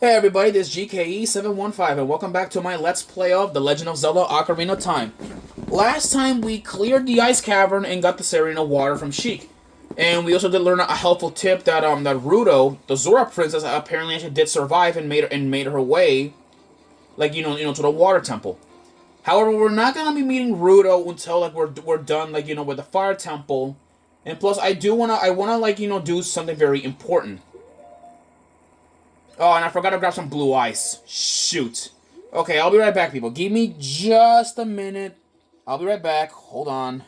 Hey everybody, this is GKE715 and welcome back to my Let's Play of The Legend of Zelda Ocarina of Time. Last time we cleared the ice cavern and got the Serena water from Sheik. And we also did learn a helpful tip that that Ruto, the Zora princess, apparently actually did survive and made her way, like to the water temple. However, we're not gonna be meeting Ruto until like we're done with the fire temple. And plus I wanna do something very important. Oh, and I forgot to grab some blue ice. Shoot. Okay, I'll be right back, people. Give me just a minute. I'll be right back. Hold on.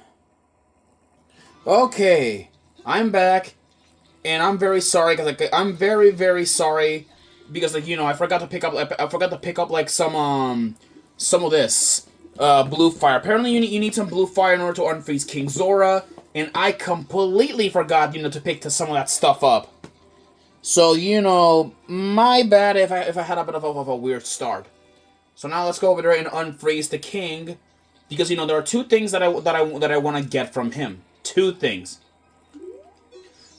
Okay, I'm back, and I'm very sorry because I'm very very sorry because I forgot to pick up like some of this blue fire. Apparently, you need some blue fire in order to unfreeze King Zora, and I completely forgot to pick some of that stuff up. So, my bad if I had a bit of a weird start. So now let's go over there and unfreeze the king, because there are two things that I want to get from him. Two things.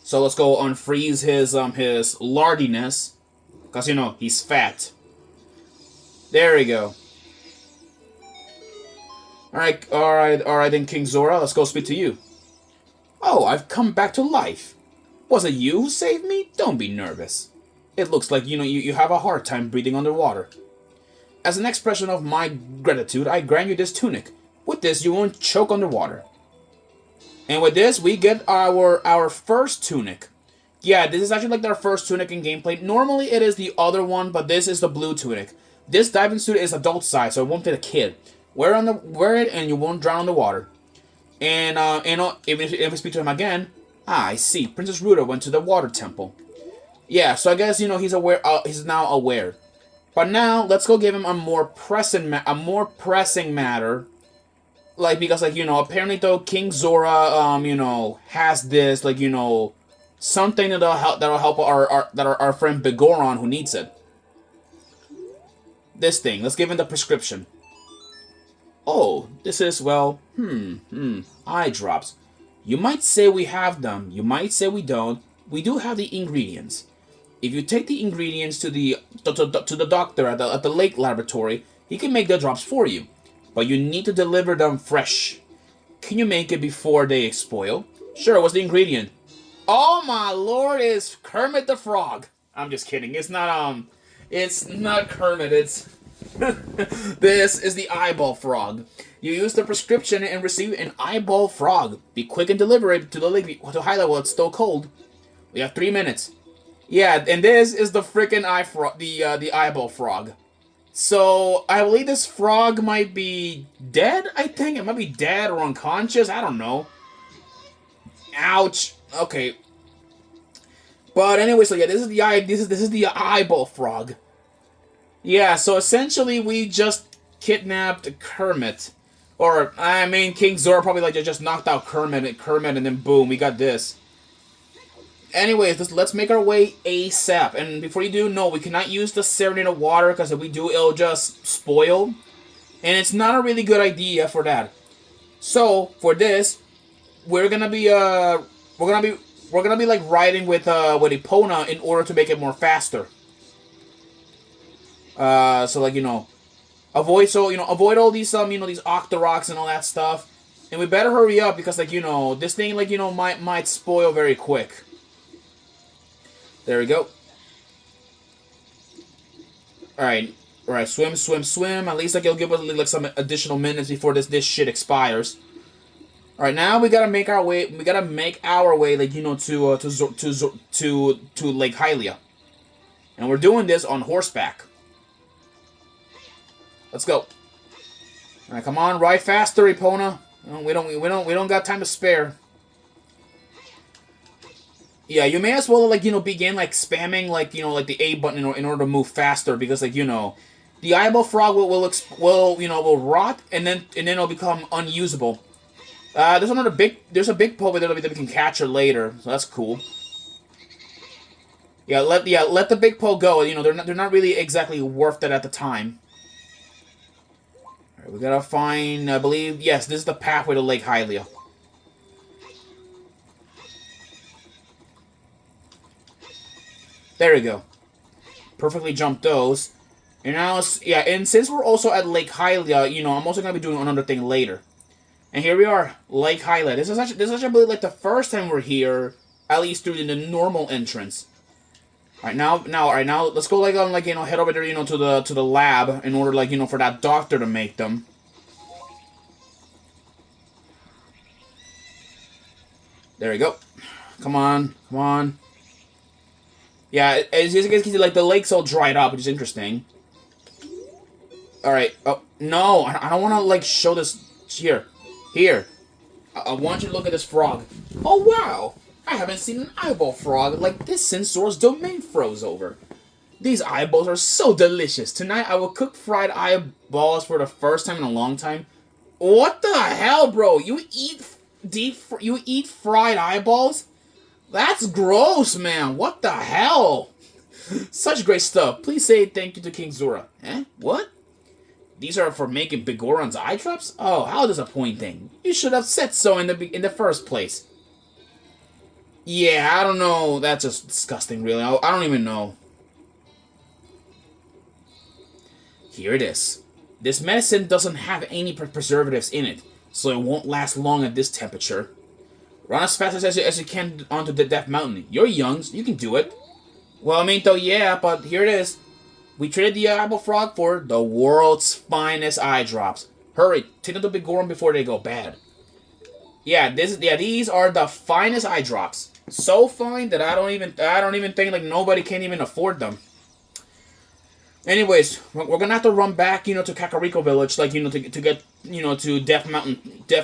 So let's go unfreeze his lardiness, because he's fat. There we go. All right then, King Zora, let's go speak to you. Oh, I've come back to life. Was it you who saved me? Don't be nervous. It looks like you have a hard time breathing underwater. As an expression of my gratitude, I grant you this tunic. With this, you won't choke underwater. And with this, we get our first tunic. Yeah, this is actually like our first tunic in gameplay. Normally, it is the other one, but this is the blue tunic. This diving suit is adult size, so it won't fit a kid. Wear it, and you won't drown in the water. And if we speak to him again. Ah, I see. Princess Ruta went to the water temple. Yeah, so I guess he's aware. He's now aware. But now let's go give him a more pressing matter. Like because apparently though King Zora has this something that'll help our friend Begoron who needs it. This thing. Let's give him the prescription. Oh, this is eye drops. You might say we have them, you might say we don't. We do have the ingredients. If you take the ingredients to the doctor at the lake laboratory, he can make the drops for you. But you need to deliver them fresh. Can you make it before they spoil? Sure, what's the ingredient? Oh my lord, it's Kermit the Frog. I'm just kidding. It's not Kermit, it's... This is the eyeball frog. You use the prescription and receive an eyeball frog. Be quick and deliver it to the lake to highlight while it's still cold. We have 3 minutes. Yeah, and this is the freaking the eyeball frog. So I believe this frog might be dead. I think it might be dead or unconscious. I don't know. Ouch. Okay. But anyway, so yeah, this is the eyeball frog. Yeah, so essentially we just kidnapped Kermit. Or, I mean, King Zora probably just knocked out Kermit, and then boom, we got this. Anyways, let's make our way ASAP. And before you do, no, we cannot use the Serenade water, because if we do, it'll just spoil. And it's not a really good idea for that. So, for this, we're gonna be like riding with Epona in order to make it more faster. So avoid all these these Octoroks and all that stuff, and we better hurry up because this thing might spoil very quick. There we go. All right, swim. At least it'll give us some additional minutes before this shit expires. All right, now we gotta make our way. We gotta make our way to Lake Hylia, and we're doing this on horseback. Let's go. All right, come on, ride faster, Epona. We don't got time to spare. Yeah, you may as well begin spamming the A button in order to move faster because the eyeball frog will rot and then it'll become unusable. There's a big pole that we can catch her later, so that's cool. Yeah, let the big pole go. They're not really exactly worth it at the time. We gotta find, I believe, yes, this is the pathway to Lake Hylia. There we go. perfectly jump those. And now, yeah, and since we're also at Lake Hylia, I'm also gonna be doing another thing later. And here we are, Lake Hylia. This is actually, I believe, like the first time we're here, at least through the normal entrance. All right now, let's go head over there, to the lab in order for that doctor to make them. There we go. Come on, come on. Yeah, as you guys can see, like the lake's all dried up, which is interesting. All right. Oh no, I don't want to show this here. Here, I want you to look at this frog. Oh wow, I haven't seen an eyeball frog like this since Zora's domain froze over. These eyeballs are so delicious. Tonight I will cook fried eyeballs for the first time in a long time. What the hell, bro? You eat fried eyeballs? That's gross, man. What the hell? Such great stuff. Please say thank you to King Zora. Eh? What? These are for making Bigoron's eye drops? Oh, how disappointing. You should have said so in the first place. Yeah, I don't know. That's just disgusting, really. I don't even know. Here it is. This medicine doesn't have any preservatives in it, so it won't last long at this temperature. Run as fast as you can onto the Death Mountain. You're young, so you can do it. Well, I mean, though, yeah, but here it is. We traded the eyeball frog for the world's finest eye drops. Hurry, take them to Bigoron before they go bad. Yeah, these are the finest eye drops. So fine that I don't even think nobody can even afford them. Anyways, we're gonna have to run back, to Kakariko Village, to get, to Death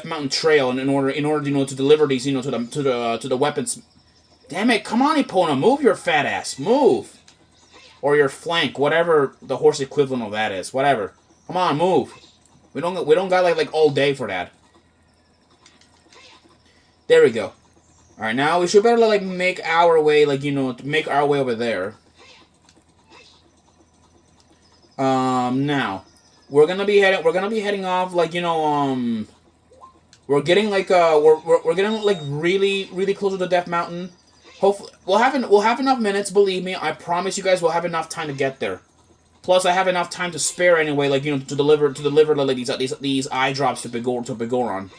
Mountain Trail, in order, to deliver these, to the weapons. Damn it! Come on, Epona, move your fat ass, move, or your flank, whatever the horse equivalent of that is, whatever. Come on, move. We don't got like all day for that. There we go. All right, now we should better make our way, make our way over there. Now we're gonna be heading off we're getting we're getting really close to the Death Mountain. Hopefully we'll have enough minutes, believe me. I promise you guys we'll have enough time to get there. Plus I have enough time to spare anyway, to deliver these eye drops to Bigoron.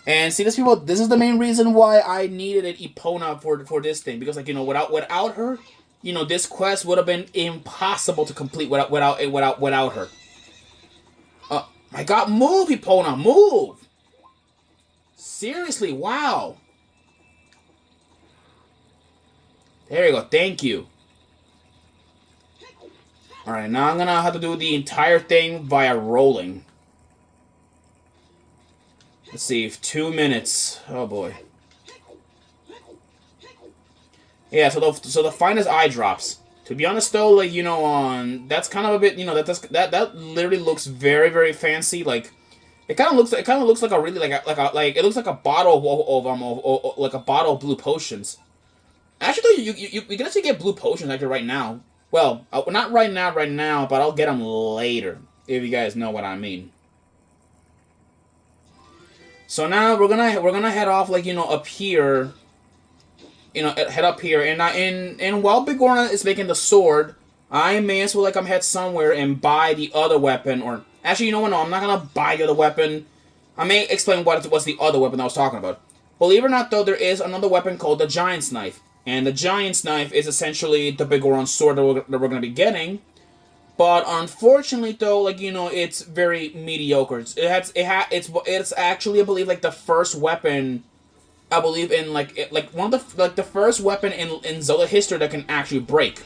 And see, this is the main reason why I needed an Epona for this thing, because without her, this quest would have been impossible to complete without her. My God, move, Epona, move! Seriously, wow. There you go, thank you. Alright, now I'm gonna have to do the entire thing via rolling. Let's see, 2 minutes. Oh boy. Yeah, so the finest eye drops. To be honest though, that's kind of a bit, that literally looks very, very fancy. It kind of looks like a really it looks like a bottle of like a bottle of blue potions. Actually, you can actually get blue potions actually right now. Well, not right now, but I'll get them later, if you guys know what I mean. So now we're gonna head off up here. Head up here, and while Bigoron is making the sword, I may as well head somewhere and buy the other weapon, or actually, you know what? No, I'm not gonna buy the other weapon. I may explain what's the other weapon I was talking about. Believe it or not, though, there is another weapon called the Giant's Knife, and the Giant's Knife is essentially the Bigoron sword that we're gonna be getting. But unfortunately, though, it's very mediocre. It's actually, I believe, the first weapon. I believe in one of the first weapon in Zelda history that can actually break.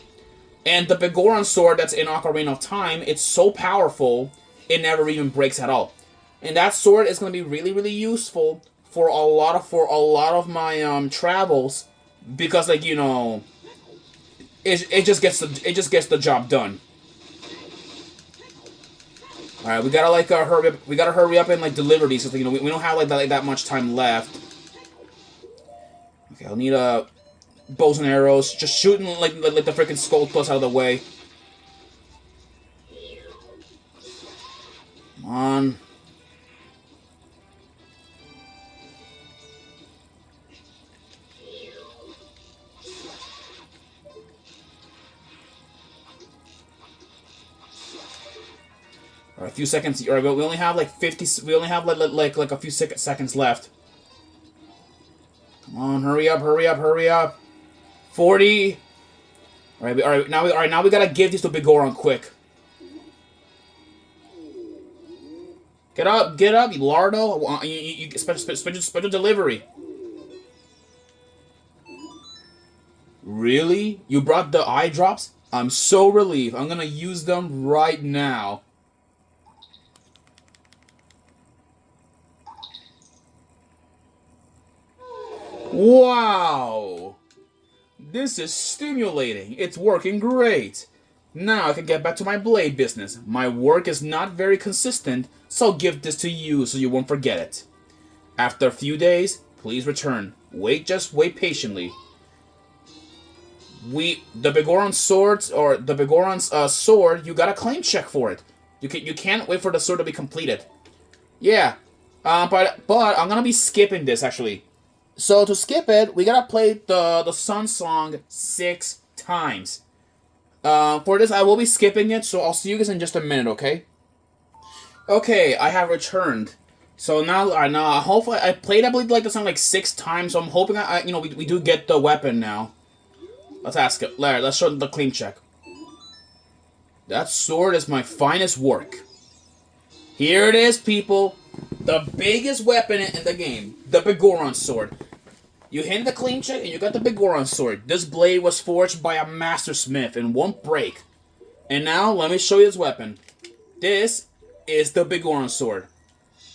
And the Bigoron sword that's in Ocarina of Time, it's so powerful, it never even breaks at all. And that sword is going to be really, really useful for a lot of my travels, because it just gets the job done. All right, we gotta hurry up. We gotta hurry up and deliver these, because we don't have that much time left. Okay, I'll need bows and arrows. Just shooting the freaking Skull Plus out of the way. Come on. Alright, a few seconds. Alright, we only have like 50. We only have like a few seconds left. Come on, hurry up, hurry up, hurry up. 40. Alright, now we gotta give this to Big Goron quick. Get up, you lardo. You special delivery. Really? You brought the eye drops? I'm so relieved. I'm gonna use them right now. Wow! This is stimulating. It's working great. Now I can get back to my blade business. My work is not very consistent, so I'll give this to you so you won't forget it. After a few days, please return. Just wait patiently. The Begoron's sword, you got a claim check for it. You can't wait for the sword to be completed. Yeah, but I'm gonna be skipping this actually. So to skip it, we gotta play the Sun Song 6 times. For this, I will be skipping it, so I'll see you guys in just a minute, okay? Okay, I have returned. So now, hopefully, I played, I believe, like the song like 6 times, so I'm hoping we do get the weapon now. Let's ask it. Let's show the claim check. That sword is my finest work. Here it is, people. The biggest weapon in the game. The Begoron sword. You handed the claim check and you got the Begoron sword. This blade was forged by a master smith and won't break. And now, let me show you this weapon. This is the Begoron sword.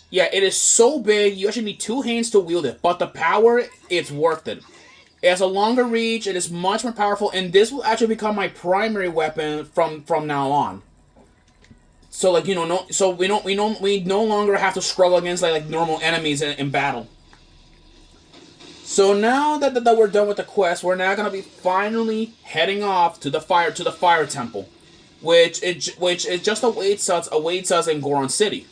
Yeah, it is so big, you actually need 2 hands to wield it. But the power, it's worth it. It has a longer reach, it is much more powerful, and this will actually become my primary weapon from now on. So like, we no longer have to struggle against like normal enemies in battle. So now that we're done with the quest, we're now gonna be finally heading off to the fire temple, which just awaits us in Goron City.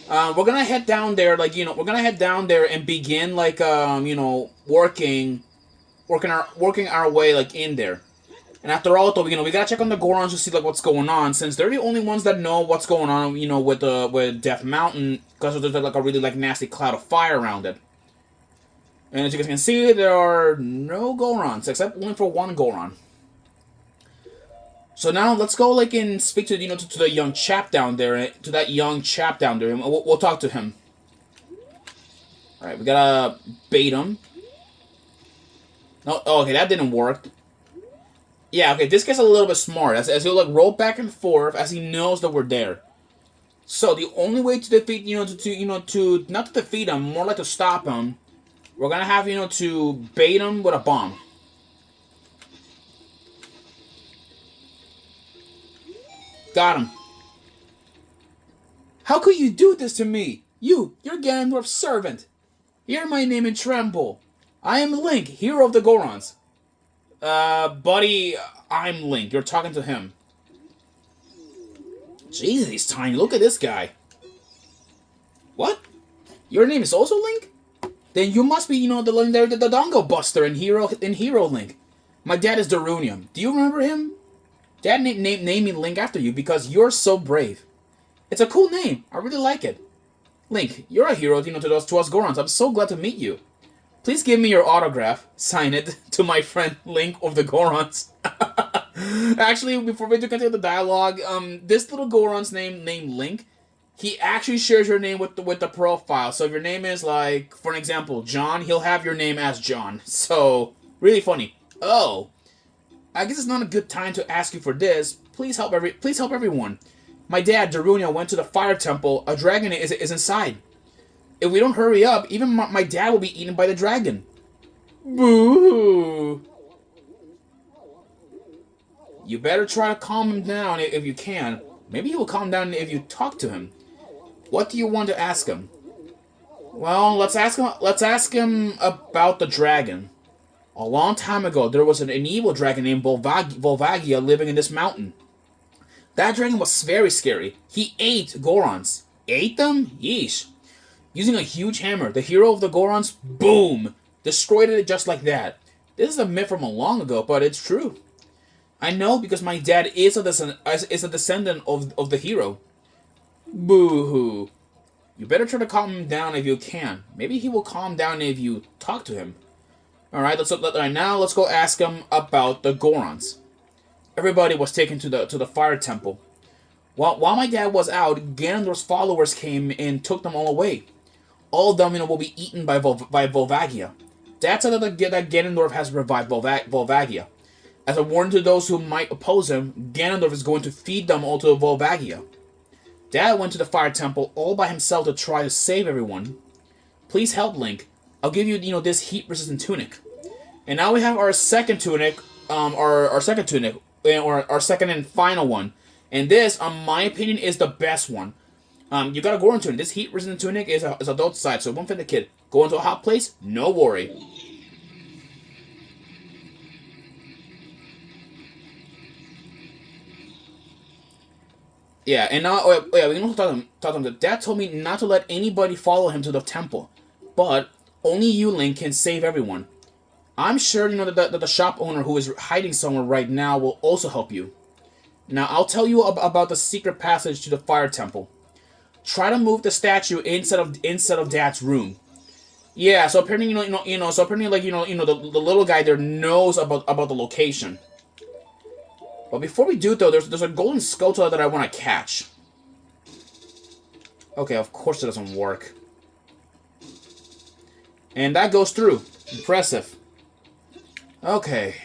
We're gonna head down there, and begin working our way like in there. And after all, though, we gotta check on the Gorons to see like what's going on, since they're the only ones that know what's going on, with Death Mountain, because there's like a really like nasty cloud of fire around it. And as you guys can see, there are no Gorons except only for one Goron. So now let's go and speak to to the young chap down there, and we'll talk to him. All right, we gotta bait him. No, okay, that didn't work. Yeah, okay, this guy's a little bit smart, as he'll roll back and forth as he knows that we're there. So the only way to defeat, to not to defeat him, more like to stop him, we're gonna have, to bait him with a bomb. Got him. How could you do this to me? You're Ganondorf's servant. Hear my name and tremble. I am Link, hero of the Gorons. Buddy, I'm Link. You're talking to him. Jesus, he's tiny. Look at this guy. What? Your name is also Link? Then you must be, the Dongo Buster in Hero Link. My dad is Darunium. Do you remember him? Dad named me Link after you because you're so brave. It's a cool name. I really like it. Link, you're a hero, to us Gorons. I'm so glad to meet you. Please give me your autograph. Sign it to my friend Link of the Gorons. Actually, before we do continue the dialogue, this little Goron's named Link, he actually shares your name with the profile. So if your name is for an example, John, he'll have your name as John. So really funny. Oh, I guess it's not a good time to ask you for this. Please help everyone. My dad, Darunia, went to the fire temple. A dragon is inside. If we don't hurry up, even my dad will be eaten by the dragon. Boo! You better try to calm him down if you can. Maybe he will calm down if you talk to him. What do you want to ask him? Well, let's ask him about the dragon. A long time ago, there was an evil dragon named Volvagia living in this mountain. That dragon was very scary. He ate Gorons. Ate them? Yeesh. Using a huge hammer, the hero of the Gorons, boom, destroyed it just like that. This is a myth from a long ago, but it's true. I know because my dad is a descendant of the hero. Boo-hoo. You better try to calm him down if you can. Maybe he will calm down if you talk to him. Alright, now let's go ask him about the Gorons. Everybody was taken to the fire temple. While my dad was out, Ganondorf's followers came and took them all away. All of them, will be eaten by Volvagia. Dad said that Ganondorf has revived Volvagia. As a warning to those who might oppose him, Ganondorf is going to feed them all to Volvagia. Dad went to the fire temple all by himself to try to save everyone. Please help, Link. I'll give you, this heat-resistant tunic. And now we have our second tunic, our second tunic, or our second and final one. And this, in my opinion, is the best one. You got a Goron tunic. This heat-resistant tunic is adult size, so it won't fit the kid. Go into a hot place? No worry. Yeah, and now, we can also talk to him. Dad told me not to let anybody follow him to the temple. But only you, Link, can save everyone. I'm sure, that the shop owner who is hiding somewhere right now will also help you. Now, I'll tell you about the secret passage to the fire temple. Try to move the statue instead of Dad's room. Yeah, so apparently, so apparently, the little guy there knows about the location. But before we do, though, there's a golden Skulltula that I want to catch. Okay, of course it doesn't work. And that goes through. Impressive. Okay.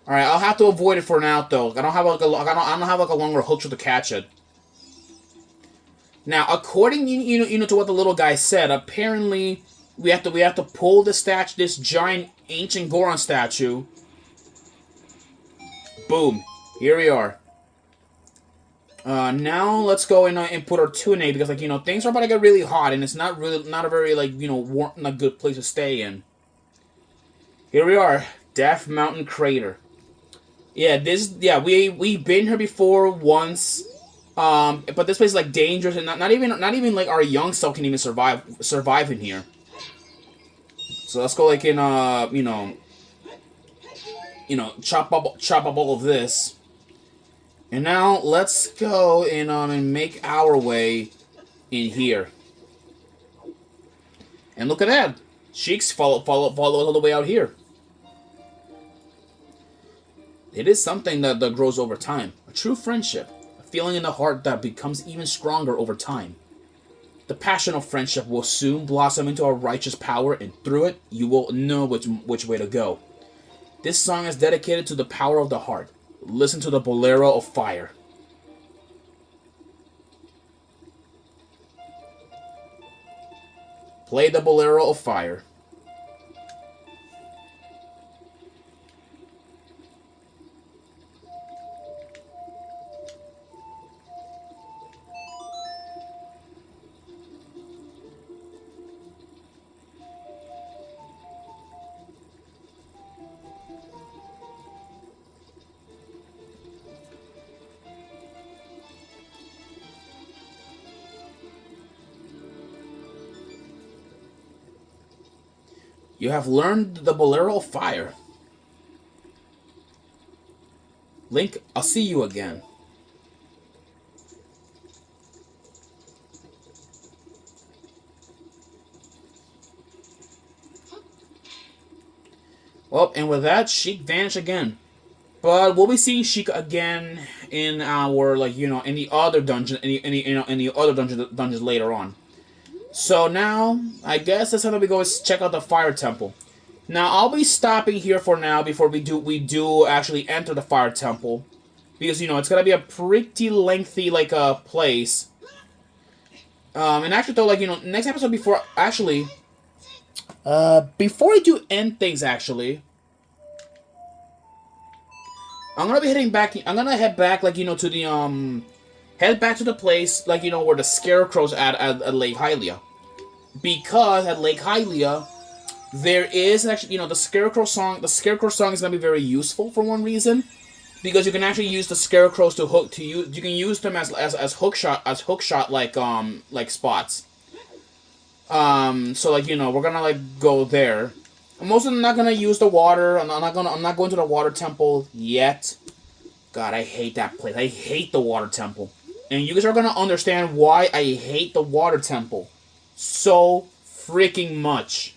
All right, I'll have to avoid it for now, though. I don't have like a longer hook to catch it. Now, according to what the little guy said, apparently we have to pull this giant ancient Goron statue. Boom. Here we are. Now let's go in and put our tunic because things are about to get really hot and it's not a very warm, not good place to stay in. Here we are, Death Mountain Crater. Yeah, we've been here before once, but this place is dangerous and not even our young self can even survive in here. So let's go chop up all of this. And now let's go and make our way in here. And look at that. Sheik's follow all the way out here. It is something that grows over time. A true friendship. A feeling in the heart that becomes even stronger over time. The passion of friendship will soon blossom into a righteous power, and through it, you will know which way to go. This song is dedicated to the power of the heart. Listen to the Bolero of Fire. Play the Bolero of Fire. You have learned the Bolero of Fire. Link, I'll see you again. Well, and with that, Sheik vanished again. But we'll be seeing Sheik again in our in the other dungeon, any other dungeons later on. So now, I guess that's how we go is check out the Fire Temple. Now, I'll be stopping here for now before we do actually enter the Fire Temple. Because, it's going to be a pretty lengthy, place. And actually, though, next episode before I do end things, actually, I'm going to be heading back, I'm going to head back, to the, head back to the place, where the Scarecrow's at Lake Hylia. Because at Lake Hylia, there is actually, the Scarecrow song is going to be very useful for one reason. Because you can actually use the Scarecrows you can use them as hook shot spots. So we're gonna go there. I'm also not gonna use the water. I'm not going to the water temple yet. God, I hate that place. I hate the water temple. And you guys are gonna understand why I hate the water temple so freaking much.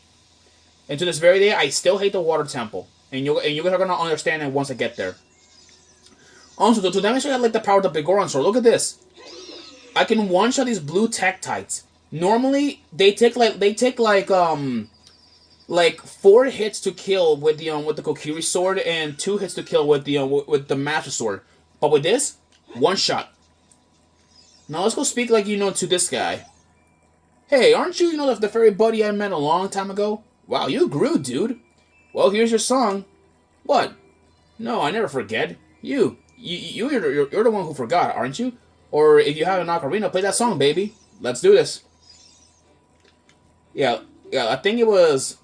And to this very day, I still hate the water temple. And you guys are gonna understand it once I get there. Also, to demonstrate like the power of the Bigoron sword, look at this. I can one-shot these blue Tektites. Normally, they take like 4 hits to kill with the Kokiri sword and 2 hits to kill with the Master Sword. But with this, one shot. Now let's go speak to this guy. Hey, aren't you the fairy buddy I met a long time ago? Wow, you grew, dude. Well, here's your song. What? No, I never forget. You're the one who forgot, aren't you? Or if you have an ocarina, play that song, baby. Let's do this. Yeah, I think it was...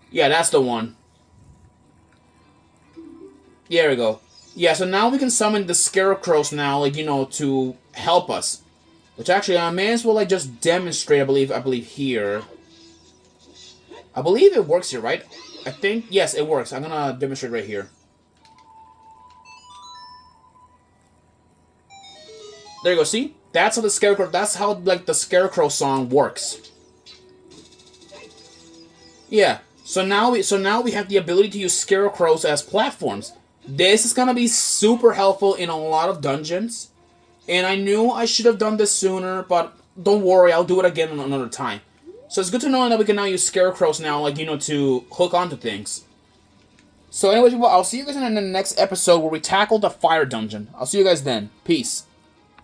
Yeah, that's the one. There we go. Yeah, so now we can summon the scarecrows now, to help us. Which actually, I may as well, just demonstrate, I believe here. I believe it works here, right? I think, yes, it works. I'm gonna demonstrate right here. There you go, see? That's how the scarecrow song works. Yeah. So now we have the ability to use scarecrows as platforms. This is gonna be super helpful in a lot of dungeons. And I knew I should have done this sooner, but don't worry, I'll do it again another time. So it's good to know that we can now use scarecrows now, to hook onto things. So anyways, I'll see you guys in the next episode where we tackle the fire dungeon. I'll see you guys then. Peace.